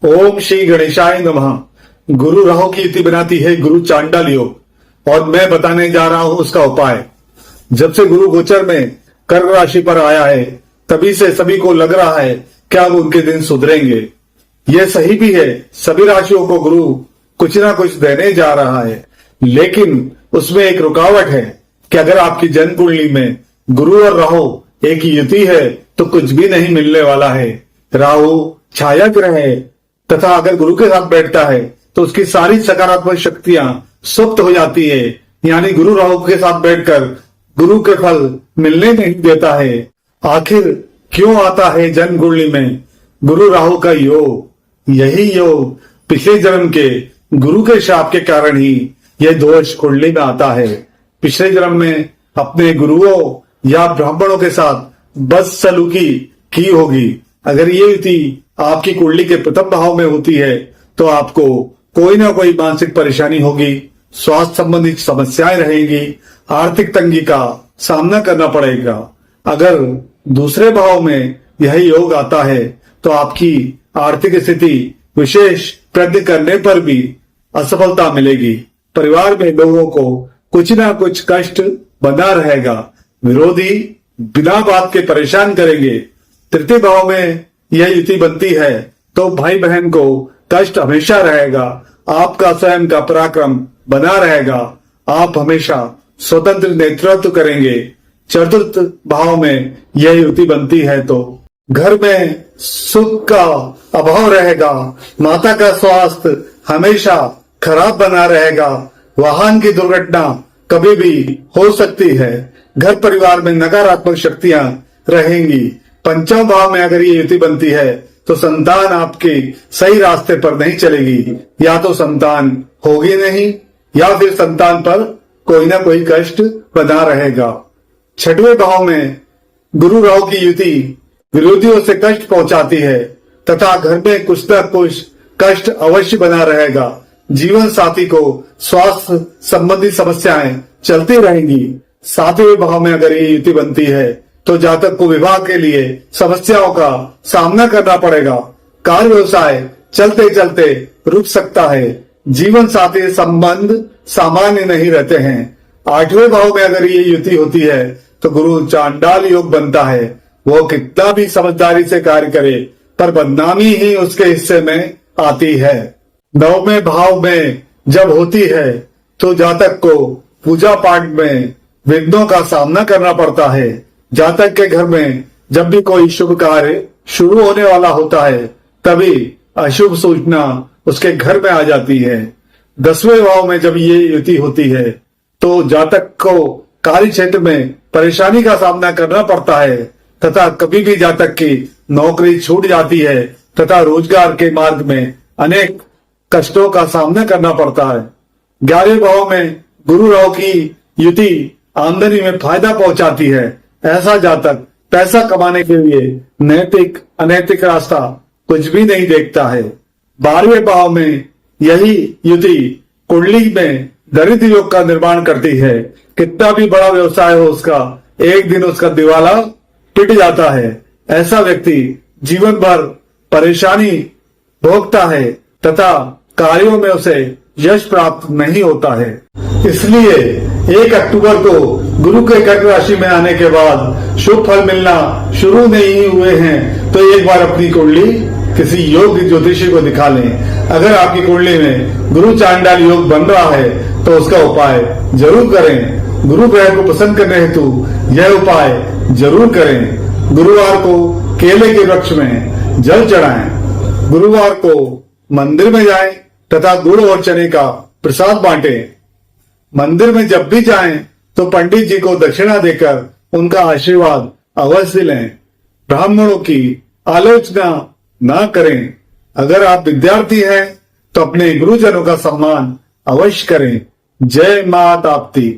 ओम श्री गणेशाय नमः। गुरु राहु की युति बनाती है गुरु चांडाल योग और मैं बताने जा रहा हूं उसका उपाय। जब से गुरु गोचर में कर्क राशि पर आया है तभी से सभी को लग रहा है क्या उनके दिन सुधरेंगे। यह सही भी है, सभी राशियों को गुरु कुछ ना कुछ देने जा रहा है, लेकिन उसमें एक रुकावट है कि अगर आपकी जन्म कुंडली में गुरु और राहु एक युति है तो कुछ भी नहीं मिलने वाला है। राहु छाया ग्रह है तथा अगर गुरु के साथ बैठता है तो उसकी सारी सकारात्मक शक्तियां सुप्त हो जाती है, यानी गुरु राहु के साथ बैठकर गुरु के फल मिलने नहीं देता है। आखिर क्यों आता है जन्म कुंडली में गुरु राहु का योग? यही योग पिछले जन्म के गुरु के शाप के कारण ही यह दोष कुंडली में आता है। पिछले जन्म में अपने गुरुओं या ब्राह्मणों के साथ बदसलूकी की होगी। अगर ये युति आपकी कुंडली के प्रथम भाव में होती है तो आपको कोई ना कोई मानसिक परेशानी होगी, स्वास्थ्य संबंधी समस्याएं रहेंगी, आर्थिक तंगी का सामना करना पड़ेगा। अगर दूसरे भाव में यह योग आता है तो आपकी आर्थिक स्थिति विशेष प्रयत्न करने पर भी असफलता मिलेगी। परिवार में लोगों को कुछ ना कुछ कष्ट बना रहेगा, विरोधी बिना बात के परेशान करेंगे। तृतीय भाव में यह युति बनती है तो भाई बहन को कष्ट हमेशा रहेगा, आपका स्वयं का पराक्रम बना रहेगा, आप हमेशा स्वतंत्र नेतृत्व करेंगे। चतुर्थ भाव में यह युति बनती है तो घर में सुख का अभाव रहेगा, माता का स्वास्थ्य हमेशा खराब बना रहेगा, वाहन की दुर्घटना कभी भी हो सकती है, घर परिवार में नकारात्मक शक्तियां रहेंगी। पंचम भाव में अगर ये युति बनती है तो संतान आपके सही रास्ते पर नहीं चलेगी, या तो संतान होगी नहीं या फिर संतान पर कोई ना कोई कष्ट बना रहेगा। छठवें भाव में गुरु राहु की युति विरोधियों से कष्ट पहुंचाती है तथा घर में कुछ न कुछ कष्ट अवश्य बना रहेगा। जीवन साथी को स्वास्थ्य संबंधी समस्याएं चलती रहेंगी। सातवें भाव में अगर ये युति बनती है तो जातक को विवाह के लिए समस्याओं का सामना करना पड़ेगा। कार्य व्यवसाय चलते चलते रुक सकता है। जीवन साथी संबंध सामान्य नहीं रहते हैं। आठवें भाव में अगर ये युति होती है तो गुरु चांडाल योग बनता है। वो कितना भी समझदारी से कार्य करे पर बदनामी ही उसके हिस्से में आती है। नौवें भाव में जब होती है तो जातक को पूजा पाठ में विघ्नों का सामना करना पड़ता है। जातक के घर में जब भी कोई शुभ कार्य शुरू होने वाला होता है तभी अशुभ सूचना उसके घर में आ जाती है। 10वें भाव में जब ये युति होती है तो जातक को कार्य क्षेत्र में परेशानी का सामना करना पड़ता है तथा कभी भी जातक की नौकरी छूट जाती है तथा रोजगार के मार्ग में अनेक कष्टों का सामना करना पड़ता है। 11वें भाव में गुरु राहु की युति आमदनी में फायदा पहुंचाती है। ऐसा जातक पैसा कमाने के लिए नैतिक अनैतिक रास्ता कुछ भी नहीं देखता है। 12वें भाव में यही युति कुंडली में दरिद्र योग का निर्माण करती है। कितना भी बड़ा व्यवसाय हो उसका, एक दिन उसका दिवाला पिट जाता है। ऐसा व्यक्ति जीवन भर परेशानी भोगता है तथा कार्यों में उसे यश प्राप्त नहीं होता है। इसलिए 1 अक्टूबर को गुरु के कर्क राशि में आने के बाद शुभ फल मिलना शुरू नहीं हुए हैं तो एक बार अपनी कुंडली किसी योग ज्योतिषी को दिखा लें। अगर आपकी कुंडली में गुरु चांडाल योग बन रहा है तो उसका उपाय जरूर करें। गुरु ग्रह को प्रसन्न करने हेतु यह उपाय जरूर करें। गुरुवार को केले के वृक्ष में जल चढ़ाएं। गुरुवार को मंदिर में जाएं तथा गुड़ और चने का प्रसाद बांटें। मंदिर में जब भी जाएं तो पंडित जी को दक्षिणा देकर उनका आशीर्वाद अवश्य लें। ब्राह्मणों की आलोचना ना करें। अगर आप विद्यार्थी हैं तो अपने गुरुजनों का सम्मान अवश्य करें। जय मां ताप्ती।